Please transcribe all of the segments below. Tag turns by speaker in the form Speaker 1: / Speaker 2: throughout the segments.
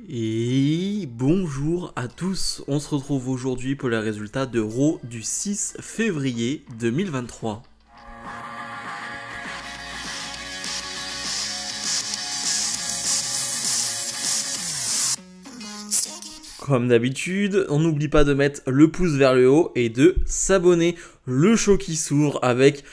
Speaker 1: Et bonjour à tous, on se retrouve aujourd'hui pour les résultats de Raw du 6 février 2023. Comme d'habitude, on n'oublie pas de mettre le pouce vers le haut et de s'abonner. Le show qui s'ouvre avec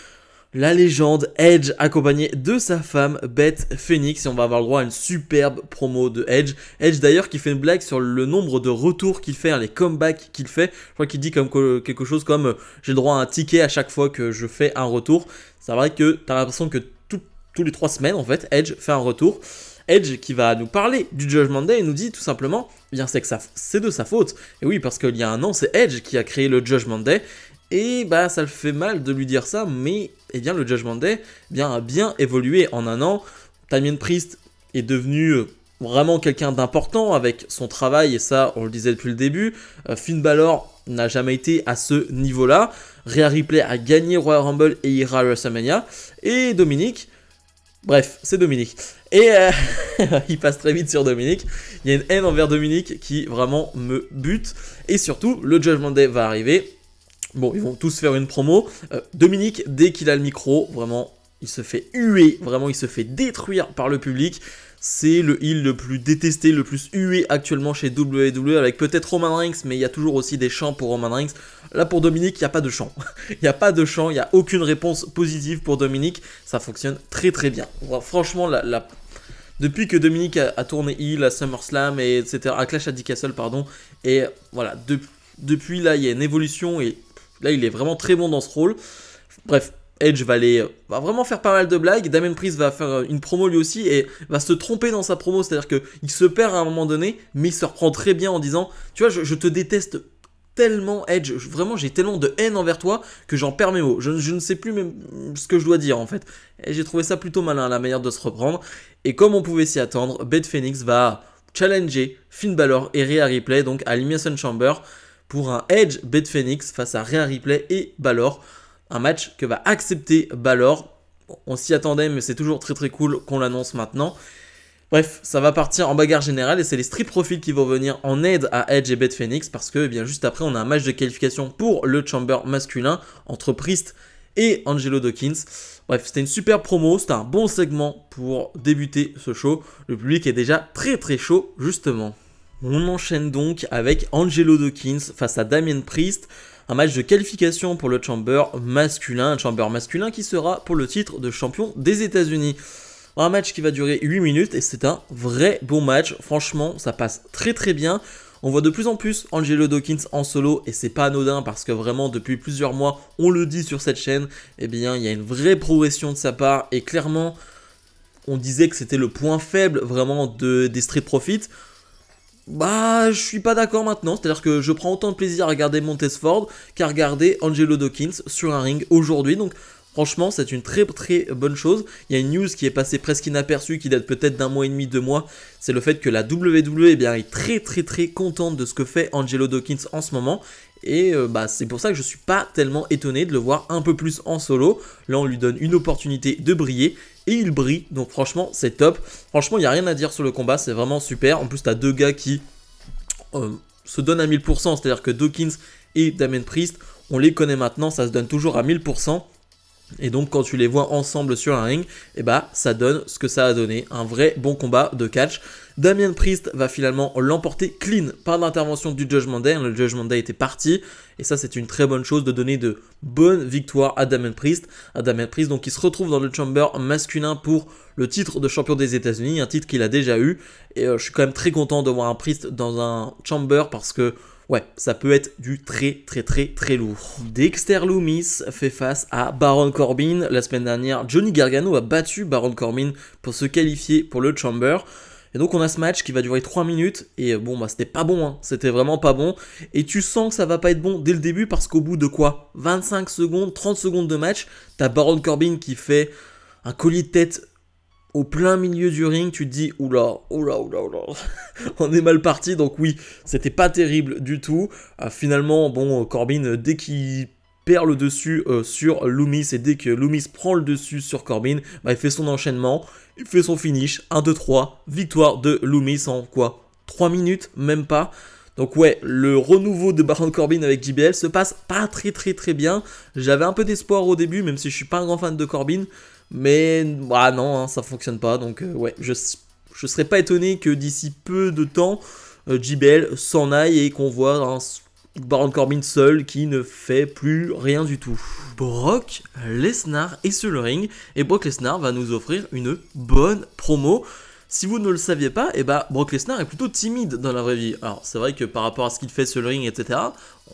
Speaker 1: la légende Edge accompagné de sa femme Beth Phoenix, et on va avoir le droit à une superbe promo de Edge. Edge d'ailleurs qui fait une blague sur le nombre de retours qu'il fait, les comebacks qu'il fait. Je crois qu'il dit comme quelque chose comme j'ai le droit à un ticket à chaque fois que je fais un retour. C'est vrai que tu as l'impression que tous les 3 semaines en fait Edge fait un retour. Edge qui va nous parler du Judgment Day et nous dit tout simplement bien c'est de sa faute. Et oui, parce qu'il y a un an c'est Edge qui a créé le Judgment Day. Et bah ça le fait mal de lui dire ça, mais eh bien le Judgment Day a bien évolué en un an. Damien Priest est devenu vraiment quelqu'un d'important avec son travail, et ça on le disait depuis le début. Finn Balor n'a jamais été à ce niveau-là. Rhea Ripley a gagné Royal Rumble et ira à WrestleMania. Et Dominic, bref, c'est Dominic. Et il passe très vite sur Dominic. Il y a une haine envers Dominic qui vraiment me bute. Et surtout, le Judgment Day va arriver. Bon, ils vont tous faire une promo. Dominic, dès qu'il a le micro, vraiment, il se fait huer. Vraiment, il se fait détruire par le public. C'est le heel le plus détesté, le plus hué actuellement chez WWE, avec peut-être Roman Reigns, mais il y a toujours aussi des chants pour Roman Reigns. Là, pour Dominic, il n'y a pas de chant. Il n'y a pas de chant, il n'y a aucune réponse positive pour Dominic. Ça fonctionne très très bien. Franchement, depuis que Dominic a tourné heel à SummerSlam, et etc., à Clash at the Castle, pardon, et voilà, depuis là, il y a une évolution, et là, il est vraiment très bon dans ce rôle. Bref, Edge va vraiment faire pas mal de blagues. Damien Priest va faire une promo lui aussi et va se tromper dans sa promo. C'est-à-dire qu'il se perd à un moment donné, mais il se reprend très bien en disant « Tu vois, je te déteste tellement, Edge. Vraiment, j'ai tellement de haine envers toi que j'en perds mes mots. Je ne sais plus même ce que je dois dire, en fait. » Et j'ai trouvé ça plutôt malin, la manière de se reprendre. Et comme on pouvait s'y attendre, Beth Phoenix va challenger Finn Balor et Rhea Ripley, donc à l'Elimination Chamber, pour un Edge Beth Phoenix face à Rhea Ripley et Balor. Un match que va accepter Balor. On s'y attendait, mais c'est toujours très très cool qu'on l'annonce maintenant. Bref, ça va partir en bagarre générale et c'est les Street Profits qui vont venir en aide à Edge et Beth Phoenix, parce que bien juste après on a un match de qualification pour le Chamber masculin entre Priest et Angelo Dawkins. Bref, c'était une super promo, c'était un bon segment pour débuter ce show. Le public est déjà très très chaud justement. On enchaîne donc avec Angelo Dawkins face à Damien Priest. Un match de qualification pour le Chamber masculin. Un Chamber masculin qui sera pour le titre de champion des États-Unis. Un match qui va durer 8 minutes et c'est un vrai bon match. Franchement, ça passe très très bien. On voit de plus en plus Angelo Dawkins en solo et c'est pas anodin parce que vraiment depuis plusieurs mois, on le dit sur cette chaîne, eh bien il y a une vraie progression de sa part et clairement, on disait que c'était le point faible vraiment des Street Profits. Bah, je suis pas d'accord maintenant, c'est-à-dire que je prends autant de plaisir à regarder Montez-Ford qu'à regarder Angelo Dawkins sur un ring aujourd'hui, donc franchement c'est une très très bonne chose. Il y a une news qui est passée presque inaperçue, qui date peut-être d'un mois et demi, 2 mois, c'est le fait que la WWE eh bien, est très très très contente de ce que fait Angelo Dawkins en ce moment, et bah, c'est pour ça que je suis pas tellement étonné de le voir un peu plus en solo. Là on lui donne une opportunité de briller, et il brille, donc franchement c'est top. Franchement il n'y a rien à dire sur le combat, c'est vraiment super. En plus tu as deux gars qui se donnent à 1000%, c'est-à-dire que Dawkins et Damien Priest, on les connaît maintenant, ça se donne toujours à 1000%. Et donc quand tu les vois ensemble sur un ring, et bah ça donne ce que ça a donné, un vrai bon combat de catch. Damien Priest va finalement l'emporter clean par l'intervention du Judgment Day. Le Judgment Day était parti, et ça c'est une très bonne chose de donner de bonnes victoires à Damien Priest. Donc qui se retrouve dans le Chamber masculin pour le titre de champion des États-Unis, un titre qu'il a déjà eu. Et je suis quand même très content de voir un Priest dans un Chamber parce que ouais, ça peut être du très très très très lourd. Dexter Lumis fait face à Baron Corbin. La semaine dernière, Johnny Gargano a battu Baron Corbin pour se qualifier pour le Chamber. Et donc on a ce match qui va durer 3 minutes, et bon bah c'était pas bon, hein. C'était vraiment pas bon, et tu sens que ça va pas être bon dès le début parce qu'au bout de quoi 25 secondes, 30 secondes de match, t'as Baron Corbin qui fait un collier de tête au plein milieu du ring, tu te dis oula, on est mal parti, donc oui, c'était pas terrible du tout. Finalement, bon, Corbin, dès qu'il perd le dessus sur Lumis, et dès que Lumis prend le dessus sur Corbin, bah, il fait son enchaînement, il fait son finish, 1, 2, 3, victoire de Lumis en quoi 3 minutes, même pas. Donc ouais, le renouveau de Baron Corbin avec JBL se passe pas très bien. J'avais un peu d'espoir au début, même si je suis pas un grand fan de Corbin. Mais bah non, hein, ça fonctionne pas. Donc ouais, je serais pas étonné que d'ici peu de temps, JBL s'en aille et qu'on voit un Baron Corbin seul qui ne fait plus rien du tout. Brock Lesnar est sur le ring et Brock Lesnar va nous offrir une bonne promo. Si vous ne le saviez pas, Brock Lesnar est plutôt timide dans la vraie vie. Alors c'est vrai que par rapport à ce qu'il fait sur le ring, etc.,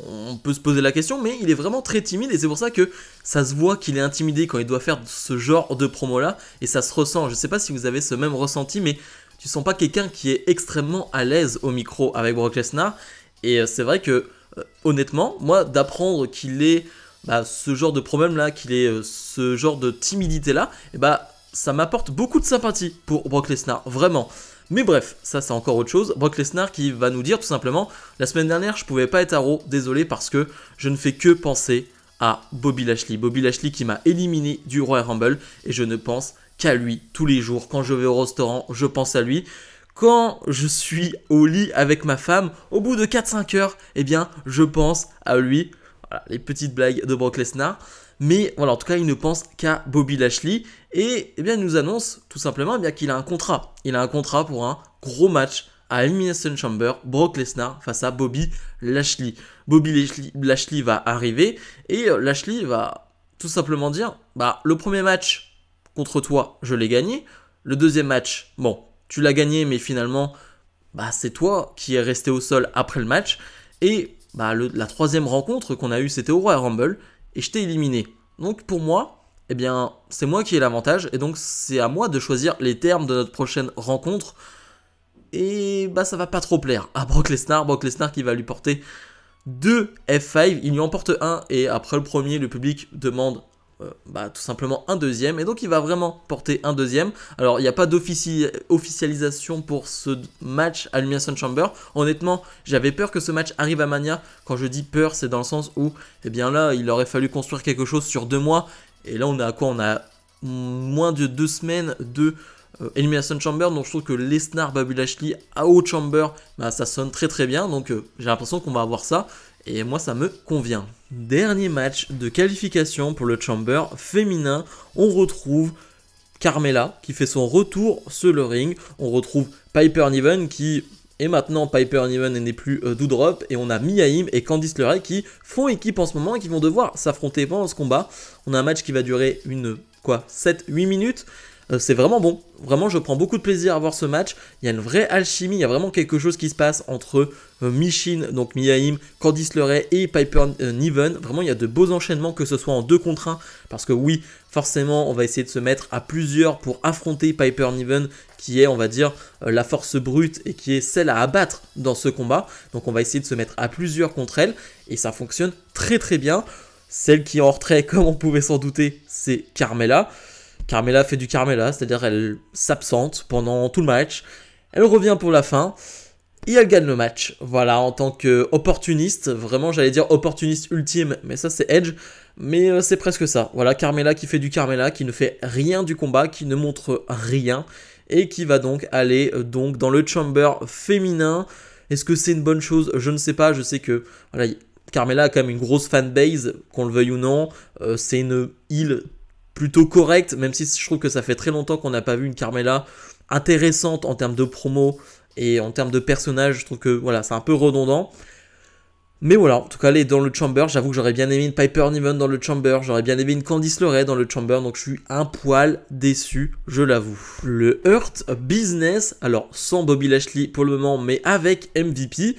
Speaker 1: on peut se poser la question, mais il est vraiment très timide et c'est pour ça que ça se voit qu'il est intimidé quand il doit faire ce genre de promo-là et ça se ressent. Je ne sais pas si vous avez ce même ressenti, mais tu sens pas quelqu'un qui est extrêmement à l'aise au micro avec Brock Lesnar. Et c'est vrai que, honnêtement, moi, d'apprendre qu'il est ce genre de problème-là, qu'il est ce genre de timidité-là, ça m'apporte beaucoup de sympathie pour Brock Lesnar, vraiment. Mais bref, ça c'est encore autre chose. Brock Lesnar qui va nous dire tout simplement, la semaine dernière je pouvais pas être à Raw, désolé parce que je ne fais que penser à Bobby Lashley. Bobby Lashley qui m'a éliminé du Royal Rumble et je ne pense qu'à lui tous les jours. Quand je vais au restaurant, je pense à lui. Quand je suis au lit avec ma femme, au bout de 4-5 heures, je pense à lui. Voilà, les petites blagues de Brock Lesnar. Mais voilà, en tout cas, il ne pense qu'à Bobby Lashley. Et il nous annonce tout simplement qu'il a un contrat. Il a un contrat pour un gros match à Elimination Chamber. Brock Lesnar face à Bobby Lashley. Bobby Lashley va arriver et Lashley va tout simplement dire le premier match contre toi, je l'ai gagné. Le deuxième match, bon, tu l'as gagné, mais finalement, c'est toi qui es resté au sol après le match. Et la troisième rencontre qu'on a eue, c'était au Royal Rumble. Et je t'ai éliminé. Donc pour moi, c'est moi qui ai l'avantage. Et donc c'est à moi de choisir les termes de notre prochaine rencontre. Et ça va pas trop plaire à Brock Lesnar. Brock Lesnar qui va lui porter 2 F5. Il lui en porte un. Et après le premier, le public demande tout simplement un deuxième. Et donc il va vraiment porter un deuxième. Alors il n'y a pas d'officialisation pour ce match à Elimination Chamber. Honnêtement, j'avais peur que ce match arrive à Mania. Quand je dis peur, c'est dans le sens où là il aurait fallu construire quelque chose sur 2 mois. Et là on a quoi? On a moins de 2 semaines de Elimination Chamber. Donc je trouve que Lesnar, Bobby Lashley à Haut Chamber, ça sonne très bien. Donc j'ai l'impression qu'on va avoir ça. Et moi ça me convient. Dernier match de qualification pour le Chamber féminin. On retrouve Carmella qui fait son retour sur le ring. On retrouve Piper Niven qui est maintenant Piper Niven et n'est plus Doudrop. Et on a Mia Yim et Candice LeRae qui font équipe en ce moment et qui vont devoir s'affronter pendant ce combat. On a un match qui va durer 7-8 minutes. C'est vraiment bon, vraiment je prends beaucoup de plaisir à voir ce match. Il y a une vraie alchimie, il y a vraiment quelque chose qui se passe entre Michin, donc Mia Yim, Candice LeRae et Piper Niven. Vraiment il y a de beaux enchaînements, que ce soit en 2 contre 1, parce que oui, forcément on va essayer de se mettre à plusieurs pour affronter Piper Niven, qui est on va dire la force brute et qui est celle à abattre dans ce combat. Donc on va essayer de se mettre à plusieurs contre elle et ça fonctionne très bien. Celle qui est en retrait, comme on pouvait s'en douter, c'est Carmella. Carmella fait du Carmella, c'est-à-dire elle s'absente pendant tout le match. Elle revient pour la fin et elle gagne le match. Voilà, en tant qu'opportuniste, vraiment j'allais dire opportuniste ultime, mais ça c'est Edge. Mais c'est presque ça. Voilà, Carmella qui fait du Carmella, qui ne fait rien du combat, qui ne montre rien. Et qui va donc aller dans le Chamber féminin. Est-ce que c'est une bonne chose? Je ne sais pas, je sais que voilà, Carmella a quand même une grosse fanbase, qu'on le veuille ou non. C'est une heel plutôt correct, même si je trouve que ça fait très longtemps qu'on n'a pas vu une Carmella intéressante en termes de promo et en termes de personnage. Je trouve que voilà, c'est un peu redondant. Mais voilà, en tout cas, elle est dans le Chamber. J'avoue que j'aurais bien aimé une Piper Niven dans le Chamber. J'aurais bien aimé une Candice LeRae dans le Chamber. Donc je suis un poil déçu, je l'avoue. Le Hurt Business, alors sans Bobby Lashley pour le moment, mais avec MVP,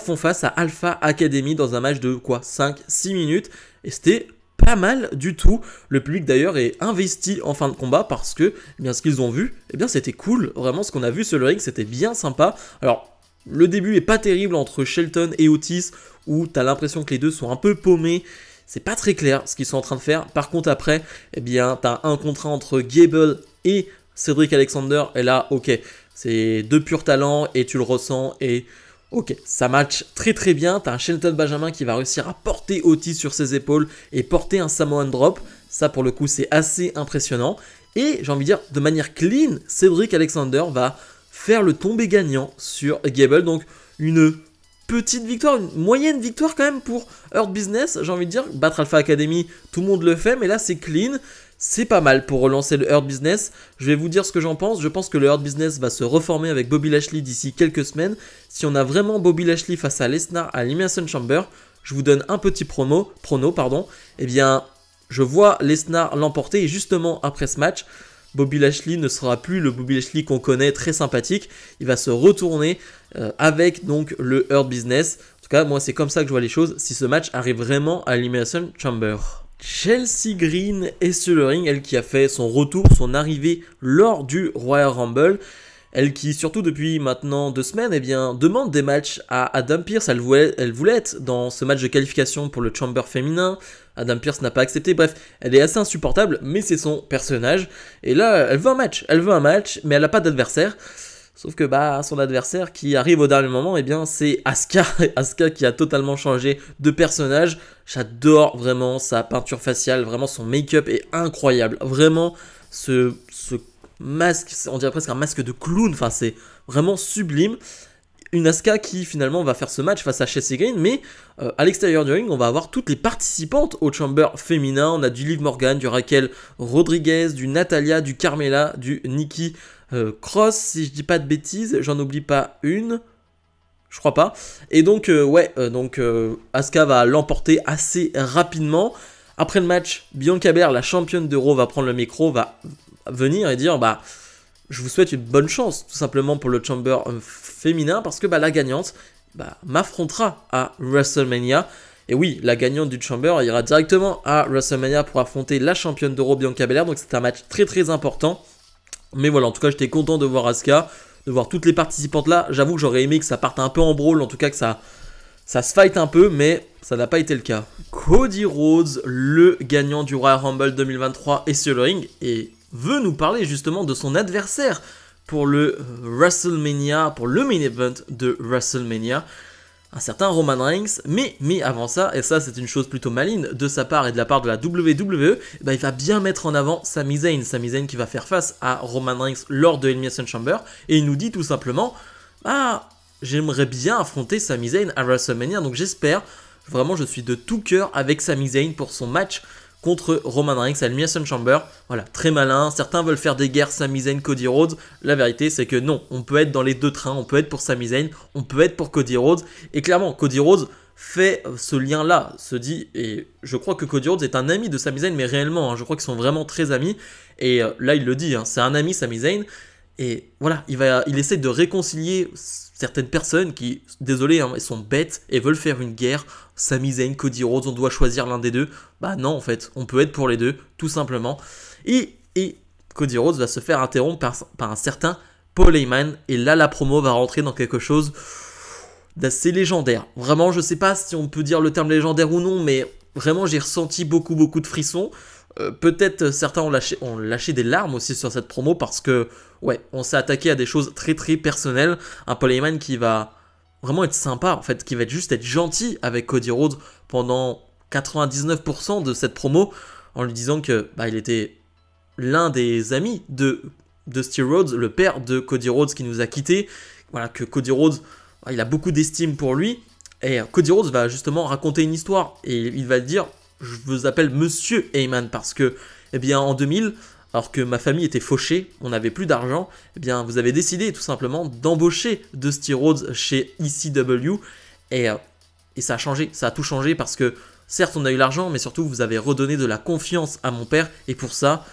Speaker 1: font face à Alpha Academy dans un match de 5-6 minutes. Et c'était pas mal du tout. Le public d'ailleurs est investi en fin de combat parce que ce qu'ils ont vu, c'était cool. Vraiment, ce qu'on a vu sur le ring, c'était bien sympa. Alors, le début est pas terrible entre Shelton et Otis, où t'as l'impression que les deux sont un peu paumés. C'est pas très clair ce qu'ils sont en train de faire. Par contre, après, t'as un contrat entre Gable et Cedric Alexander. Et là, ok, c'est 2 purs talents et tu le ressens. Et ok, ça match très bien. T'as un Shelton Benjamin qui va réussir à porter Otis sur ses épaules et porter un Samoan Drop. Ça, pour le coup, c'est assez impressionnant. Et j'ai envie de dire, de manière clean, Cedric Alexander va faire le tombé gagnant sur Gable. Donc une petite victoire, une moyenne victoire quand même pour Hurt Business. J'ai envie de dire, battre Alpha Academy, tout le monde le fait, mais là c'est clean. C'est pas mal pour relancer le Hurt Business. Je vais vous dire ce que j'en pense. Je pense que le Hurt Business va se reformer avec Bobby Lashley d'ici quelques semaines. Si on a vraiment Bobby Lashley face à Lesnar à l'Elimination Chamber, je vous donne un petit prono, eh bien, je vois Lesnar l'emporter et justement après ce match, Bobby Lashley ne sera plus le Bobby Lashley qu'on connaît, très sympathique. Il va se retourner avec donc le Hurt Business. En tout cas, moi, c'est comme ça que je vois les choses si ce match arrive vraiment à l'Elimination Chamber. Chelsea Green est sur le ring, elle qui a fait son retour, son arrivée lors du Royal Rumble. Elle qui, surtout depuis maintenant 2 semaines, eh bien, demande des matchs à Adam Pearce. Elle voulait être dans ce match de qualification pour le Chamber féminin. Adam Pearce n'a pas accepté. Bref, elle est assez insupportable, mais c'est son personnage. Et là, elle veut un match, mais elle n'a pas d'adversaire. Sauf que son adversaire qui arrive au dernier moment, eh bien, c'est Asuka. Asuka qui a totalement changé de personnage. J'adore vraiment sa peinture faciale, vraiment son make-up est incroyable. Vraiment, ce masque, on dirait presque un masque de clown, enfin c'est vraiment sublime. Une Asuka qui finalement va faire ce match face à Chelsea Green, mais à l'extérieur du ring, on va avoir toutes les participantes au Chamber féminin. On a du Liv Morgan, du Raquel Rodriguez, du Natalia, du Carmella, du Nikki Cross, si je dis pas de bêtises, j'en oublie pas une. Je crois pas. Et donc, Asuka va l'emporter assez rapidement. Après le match, Bianca Belair, la championne d'Euro, va prendre le micro, va venir et dire je vous souhaite une bonne chance, tout simplement pour le Chamber féminin, parce que la gagnante m'affrontera à WrestleMania. Et oui, la gagnante du Chamber ira directement à WrestleMania pour affronter la championne d'Euro, Bianca Belair. Donc c'est un match très très important. Mais voilà, en tout cas, j'étais content de voir Asuka, de voir toutes les participantes là. J'avoue que j'aurais aimé que ça parte un peu en brawl, en tout cas que ça se fight un peu, mais ça n'a pas été le cas. Cody Rhodes, le gagnant du Royal Rumble 2023, est sur le ring et veut nous parler justement de son adversaire pour le WrestleMania, pour le main event de WrestleMania, un certain Roman Reigns. Mais avant ça, et ça c'est une chose plutôt maligne de sa part et de la part de la WWE, il va bien mettre en avant Sami Zayn qui va faire face à Roman Reigns lors de Elimination Chamber, et il nous dit tout simplement j'aimerais bien affronter Sami Zayn à WrestleMania, donc j'espère, vraiment je suis de tout cœur avec Sami Zayn pour son match contre Roman Reigns à l'Elimination Chamber. Voilà, très malin. Certains veulent faire des guerres Sami Zayn, Cody Rhodes. La vérité, c'est que non, on peut être dans les deux trains. On peut être pour Sami Zayn, on peut être pour Cody Rhodes. Et clairement, Cody Rhodes fait ce lien-là, se dit, et je crois que Cody Rhodes est un ami de Sami Zayn, mais réellement, je crois qu'ils sont vraiment très amis. Et là, il le dit, c'est un ami, Sami Zayn. Et voilà, il essaie de réconcilier certaines personnes qui, désolé, elles sont bêtes et veulent faire une guerre. Sami Zayn, Cody Rhodes, on doit choisir l'un des deux. Non, en fait, on peut être pour les deux, tout simplement. Et Cody Rhodes va se faire interrompre par un certain Paul Heyman. Et là, la promo va rentrer dans quelque chose d'assez légendaire. Vraiment, je sais pas si on peut dire le terme légendaire ou non, mais vraiment, j'ai ressenti beaucoup de frissons. Peut-être certains ont lâché des larmes aussi sur cette promo parce que, ouais, on s'est attaqué à des choses très très personnelles. Un Paul Heyman qui va vraiment être sympa, en fait, qui va juste être gentil avec Cody Rhodes pendant 99% de cette promo, en lui disant que il était l'un des amis de Dusty Rhodes, le père de Cody Rhodes qui nous a quittés. Voilà, que Cody Rhodes, il a beaucoup d'estime pour lui. Et Cody Rhodes va justement raconter une histoire et il va dire: je vous appelle Monsieur Heyman parce que, en 2000, alors que ma famille était fauchée, on n'avait plus d'argent, vous avez décidé tout simplement d'embaucher Dusty Rhodes chez ECW et ça a changé, ça a tout changé parce que certes on a eu l'argent, mais surtout vous avez redonné de la confiance à mon père et pour ça,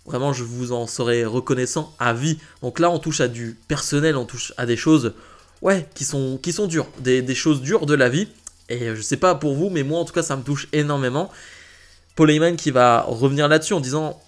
Speaker 1: vraiment je vous en serai reconnaissant à vie. Donc là on touche à du personnel, on touche à des choses qui sont dures, des choses dures de la vie. Et je sais pas pour vous, mais moi en tout cas ça me touche énormément. Paul Heyman qui va revenir là-dessus en disant,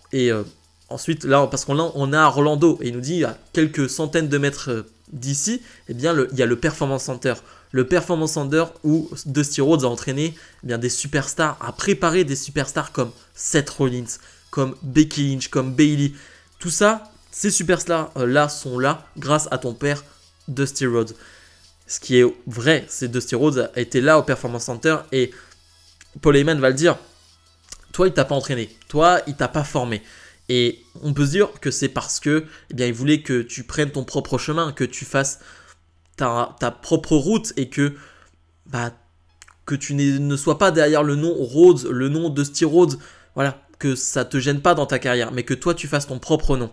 Speaker 1: ensuite là, parce qu'on a Orlando, et il nous dit à quelques centaines de mètres d'ici, il y a le Performance Center. Le Performance Center où Dusty Rhodes a entraîné des superstars, a préparé des superstars comme Seth Rollins, comme Becky Lynch, comme Bayley. Tout ça, ces superstars là sont là grâce à ton père Dusty Rhodes. Ce qui est vrai, c'est Dusty Rhodes a été là au Performance Center et Paul Heyman va le dire. Toi, il t'a pas entraîné. Toi, il t'a pas formé. Et on peut se dire que c'est parce que, eh bien, il voulait que tu prennes ton propre chemin, que tu fasses ta propre route et que, bah, que tu ne sois pas derrière le nom Rhodes, le nom Dusty Rhodes, voilà, que ça te gêne pas dans ta carrière, mais que toi tu fasses ton propre nom.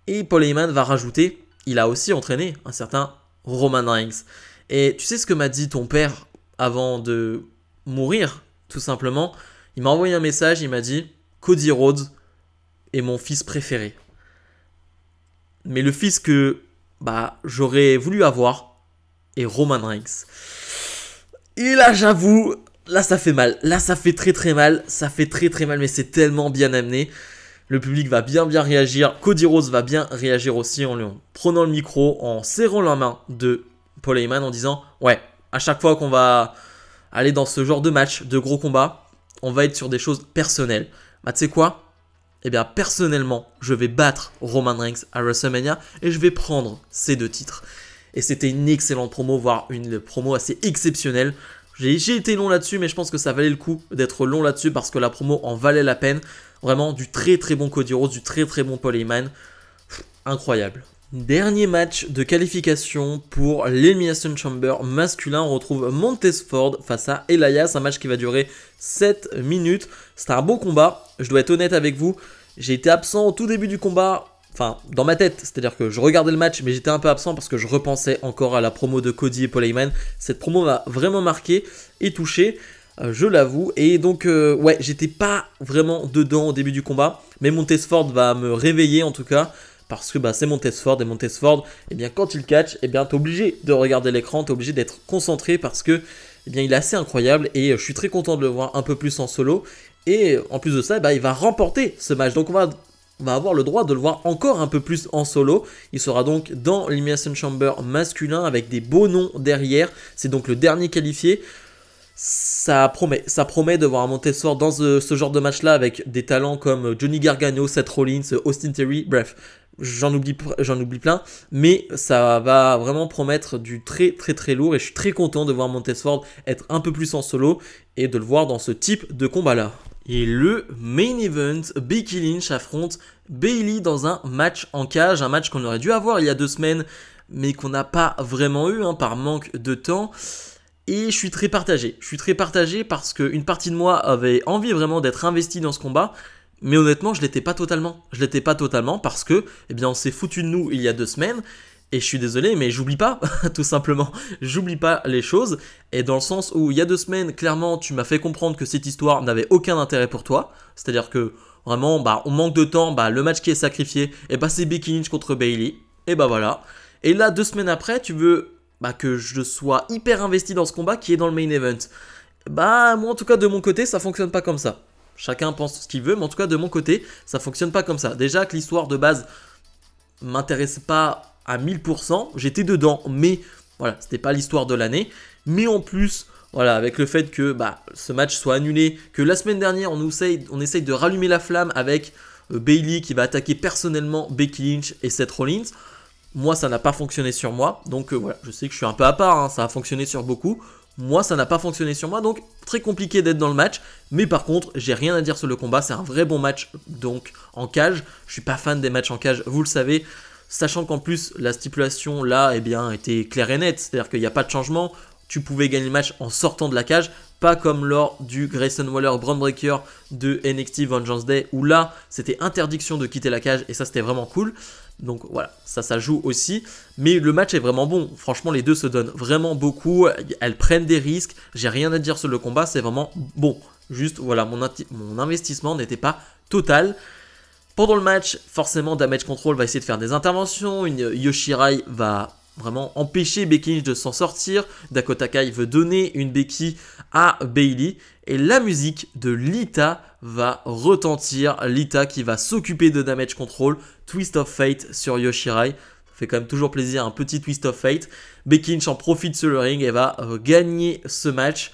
Speaker 1: Et Paul Heyman va rajouter, il a aussi entraîné un certain Roman Reigns. Et tu sais ce que m'a dit ton père avant de mourir, tout simplement? Il m'a envoyé un message, il m'a dit Cody Rhodes est mon fils préféré. Mais le fils que j'aurais voulu avoir est Roman Reigns. Et là, j'avoue, là ça fait mal. Là ça fait très très mal. Ça fait très très mal, mais c'est tellement bien amené. Le public va bien réagir. Cody Rhodes va bien réagir aussi en lui prenant le micro, en serrant la main de Paul Heyman en disant ouais, à chaque fois qu'on va aller dans ce genre de match, de gros combats, on va être sur des choses personnelles. Bah tu sais quoi? Eh bien personnellement, je vais battre Roman Reigns à WrestleMania et je vais prendre ces 2 titres. Et c'était une excellente promo, voire une promo assez exceptionnelle. J'ai été long là-dessus, mais je pense que ça valait le coup d'être long là-dessus parce que la promo en valait la peine. Vraiment du très très bon Cody Rhodes, du très très bon Paul Heyman. Incroyable. Dernier match de qualification pour l'Elimination Chamber masculin. On retrouve Montez Ford face à Elias. Un match qui va durer 7 minutes. C'était un bon combat. Je dois être honnête avec vous. J'ai été absent au tout début du combat. Enfin, dans ma tête, c'est-à-dire que je regardais le match, mais j'étais un peu absent parce que je repensais encore à la promo de Cody et Paul Heyman. Cette promo m'a vraiment marqué et touché, je l'avoue. Et donc, ouais, j'étais pas vraiment dedans au début du combat. Mais Montez Ford va me réveiller en tout cas, parce que c'est Montez Ford. Et Montez Ford, eh bien, quand il catch, eh bien, t'es obligé de regarder l'écran, t'es obligé d'être concentré parce que, eh bien, il est assez incroyable. Et je suis très content de le voir un peu plus en solo. Et en plus de ça, il va remporter ce match. Donc, on va avoir le droit de le voir encore un peu plus en solo. Il sera donc dans l'Elimination Chamber masculin avec des beaux noms derrière. C'est donc le dernier qualifié. Ça promet de voir un Montez Ford dans ce genre de match là avec des talents comme Johnny Gargano, Seth Rollins, Austin Theory, bref, j'en oublie plein, mais ça va vraiment promettre du très très très lourd et je suis très content de voir Montez Ford être un peu plus en solo et de le voir dans ce type de combat là. Et le main event, Becky Lynch affronte Bayley dans un match en cage, un match qu'on aurait dû avoir il y a 2 semaines, mais qu'on n'a pas vraiment eu par manque de temps. Et je suis très partagé. Je suis très partagé parce qu'une partie de moi avait envie vraiment d'être investi dans ce combat, mais honnêtement, je l'étais pas totalement. Je l'étais pas totalement parce que, eh bien, on s'est foutu de nous il y a 2 semaines. Et je suis désolé, mais j'oublie pas, tout simplement. J'oublie pas les choses. Et dans le sens où il y a 2 semaines, clairement, tu m'as fait comprendre que cette histoire n'avait aucun intérêt pour toi. C'est-à-dire que vraiment, on manque de temps. Le match qui est sacrifié, c'est Becky Lynch contre Bayley. Et voilà. Et là, 2 semaines après, tu veux que je sois hyper investi dans ce combat qui est dans le main event. Moi, en tout cas, de mon côté, ça fonctionne pas comme ça. Chacun pense ce qu'il veut, mais en tout cas, de mon côté, ça fonctionne pas comme ça. Déjà que l'histoire de base m'intéressait pas à 1000%, j'étais dedans, mais voilà, c'était pas l'histoire de l'année. Mais en plus, voilà, avec le fait que ce match soit annulé, que la semaine dernière on essaye de rallumer la flamme avec Bayley qui va attaquer personnellement Becky Lynch et Seth Rollins. Moi, ça n'a pas fonctionné sur moi, donc voilà, je sais que je suis un peu à part, ça a fonctionné sur beaucoup. Moi, ça n'a pas fonctionné sur moi, donc très compliqué d'être dans le match. Mais par contre, j'ai rien à dire sur le combat, c'est un vrai bon match donc en cage. Je suis pas fan des matchs en cage, vous le savez. Sachant qu'en plus, la stipulation là était claire et nette, c'est-à-dire qu'il n'y a pas de changement. Tu pouvais gagner le match en sortant de la cage, pas comme lors du Grayson Waller Braun Breaker de NXT Vengeance Day, où là, c'était interdiction de quitter la cage, et ça, c'était vraiment cool. Donc voilà, ça joue aussi. Mais le match est vraiment bon. Franchement, les deux se donnent vraiment beaucoup. Elles prennent des risques. J'ai rien à dire sur le combat, c'est vraiment bon. Juste, voilà, mon investissement n'était pas total. Pendant le match, forcément, Damage Control va essayer de faire des interventions. Yoshirai va vraiment empêcher Becky Lynch de s'en sortir. Dakota Kai veut donner une Becky à Bayley. Et la musique de Lita va retentir. Lita qui va s'occuper de Damage Control. Twist of Fate sur Yoshirai. Ça fait quand même toujours plaisir, un petit Twist of Fate. Becky Lynch en profite sur le ring et va gagner ce match.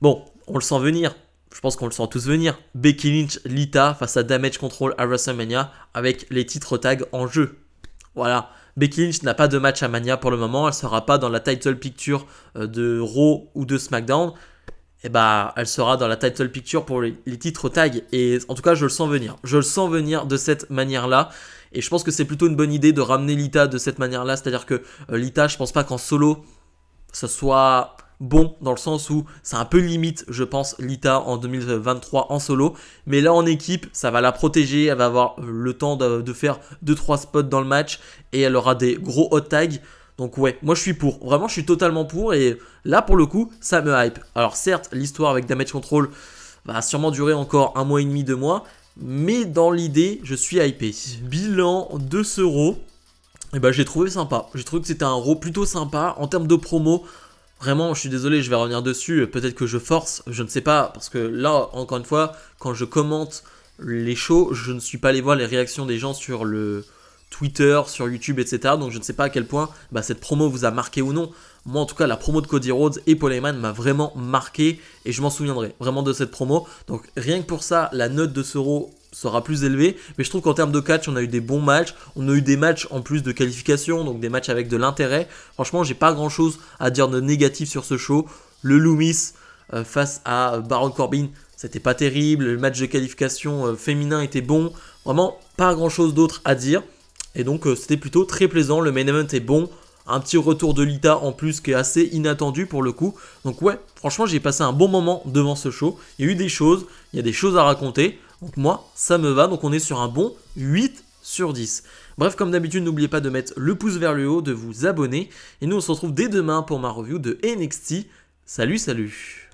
Speaker 1: Bon, on le sent venir. Je pense qu'on le sent tous venir. Becky Lynch, Lita face à Damage Control à WrestleMania avec les titres tag en jeu. Voilà. Becky Lynch n'a pas de match à Mania pour le moment. Elle ne sera pas dans la title picture de Raw ou de SmackDown. et bah elle sera dans la title picture pour les titres tag. Et en tout cas, je le sens venir. Je le sens venir de cette manière-là. Et je pense que c'est plutôt une bonne idée de ramener Lita de cette manière-là. C'est-à-dire que Lita, je pense pas qu'en solo, ça soit bon dans le sens où c'est un peu limite, je pense, Lita en 2023 en solo. Mais là, en équipe, ça va la protéger. Elle va avoir le temps de faire 2-3 spots dans le match. Et elle aura des gros hot tags. Donc ouais, moi je suis pour. Vraiment, je suis totalement pour. Et là, pour le coup, ça me hype. Alors certes, l'histoire avec Damage Control va sûrement durer encore 1 mois et demi, 2 mois. Mais dans l'idée, je suis hypé. Bilan de ce Raw. Et bah j'ai trouvé sympa. J'ai trouvé que c'était un Raw plutôt sympa. En termes de promo, vraiment, je suis désolé, je vais revenir dessus. Peut-être que je force, je ne sais pas. Parce que là, encore une fois, quand je commente les shows, je ne suis pas allé voir les réactions des gens sur le Twitter, sur YouTube, etc. Donc je ne sais pas à quel point cette promo vous a marqué ou non. Moi, en tout cas, la promo de Cody Rhodes et Paul Heyman m'a vraiment marqué. Et je m'en souviendrai vraiment de cette promo. Donc rien que pour ça, la note de ce Raw sera plus élevée, mais je trouve qu'en termes de catch, on a eu des bons matchs, on a eu des matchs en plus de qualification, donc des matchs avec de l'intérêt. Franchement, j'ai pas grand chose à dire de négatif sur ce show. Le Loomis face à Baron Corbin, c'était pas terrible. Le match de qualification féminin était bon. Vraiment, pas grand chose d'autre à dire. Et donc, c'était plutôt très plaisant. Le main event est bon. Un petit retour de Lita en plus qui est assez inattendu pour le coup. Donc ouais, franchement, j'ai passé un bon moment devant ce show. Il y a eu des choses, il y a des choses à raconter. Donc moi, ça me va. Donc on est sur un bon 8 sur 10. Bref, comme d'habitude, n'oubliez pas de mettre le pouce vers le haut, de vous abonner. Et nous, on se retrouve dès demain pour ma review de NXT. Salut, salut!